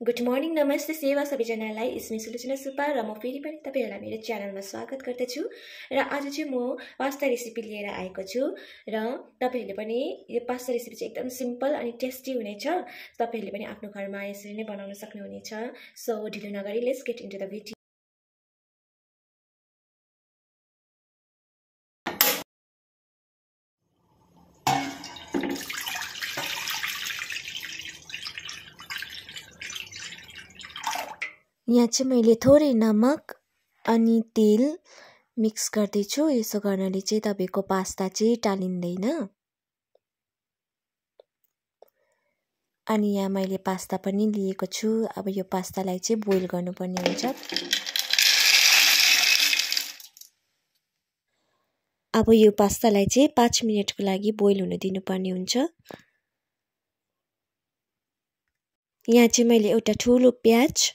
Good morning नमस्ते सेवा सबैजनालाई इसमी सुलोचना सुब्बा र म फेरि पनि तपाईहरुलाई मेरो च्यानलमा स्वागत गर्दछु र आज चाहिँ म पास्ता रेसिपी लिएर आएको छु र तपाईहरुले पनि यो पास्ता रेसिपी चाहिँ एकदम सिम्पल अनि टेस्टी हुनेछ। तपाईहरुले पनि आफ्नो घरमा यसरी नै बनाउन सक्नुहुनेछ। सो ढिलो नगरी let's get into the video. यहाँ चाहिँ मैले थोरै नमक अनि तेल मिक्स गर्दैछु। यसो गर्नाले चाहिँ तपाईको पास्ता चाहिँ टालिँदैन। अनि यहाँ मैले पास्ता पनि लिएको छु। अब यो पास्तालाई चाहिँ बोइल गर्नुपर्ने हुन्छ। अब यो पास्तालाई चाहिँ 5 मिनेटको लागि बोइल हुन दिनुपर्ने हुन्छ। यहाँ चाहिँ मैले एउटा ठुलो प्याज,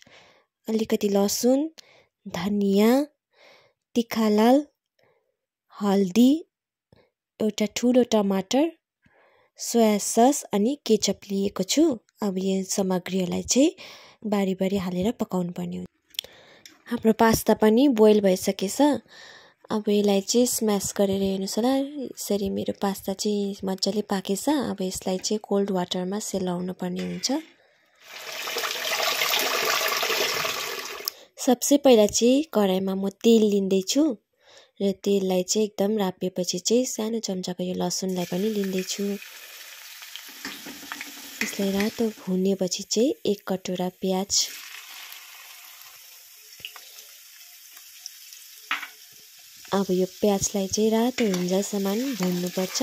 अलिकति लसुन, धनिया, तिखालाल, हल्दी, एउटा ठुलो टमाटर, सोया सस अनि केचप लिएको छु। अब यो सामग्रीहरूलाई चाहिँ बारी हालेर पकाउनु पर्ने हुन्छ। हाम्रो पास्ता पनि बोइल भइसकेछ। अब यसलाई चाहिँ स्म्यास गरेर हेर्नुस् होला। यसरी मेरो पास्ता चाहिँ मजाले पाकेछ। अब यसलाई चाहिँ कोल्ड वाटरमा सेलाउनु पर्ने हुन्छ। सबसे पहिला चाहिँ कराईमा म तेल लिँदै छु र तेललाई चाहिँ एकदम रापेपछि चाहिँ सानो चम्चाको यो लसुनलाई पनि लिँदै छु। यसलाई रातो भुनेपछि चाहिँ 1 कटोरा प्याज, अब यो प्याजलाई चाहिँ रातो हुन्जेलसम्म भुन्नुपर्छ।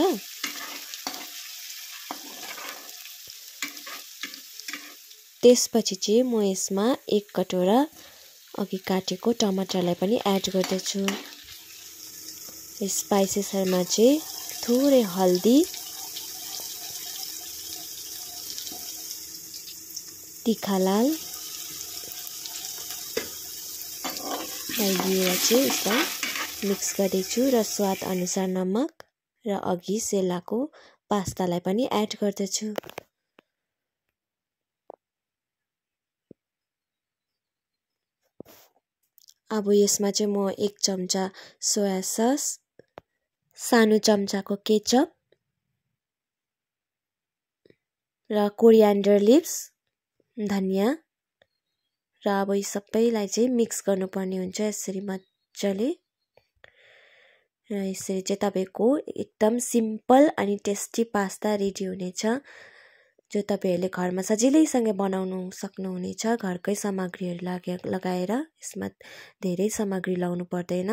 त्यसपछि चाहिँ म यसमा 1 कटोरा अघि काटेको टमाटरलाई पनि एड गर्दछु। स्पाइसेसहरुमा चाहिँ थोरै हल्दी, तिखालाल लिएर चाहिँ यसलाई मिक्स गर्दैछु र स्वाद अनुसार नमक र अघि सेलाको पास्तालाई पनि एड गर्दछु। अब यसमा चाहिँ म 1 चम्चा सोया सस, सानो चम्चाको केचप र कोरियान्डर लिभ्स, धनिया र अब यी सबैलाई चाहिँ मिक्स गर्नुपर्ने हुन्छ यसरी मजाले। र यसरी चाहिँ तपाईको एकदम सिम्पल अनि टेस्टी पास्ता रेडी हुनेछ, जो तपाईहरुले घरमा सजिलैसँग बनाउन सक्नुहुनेछ। घरकै सामग्रीहरु लगाएर, यसमा धेरै सामग्री लाउनु पर्दैन।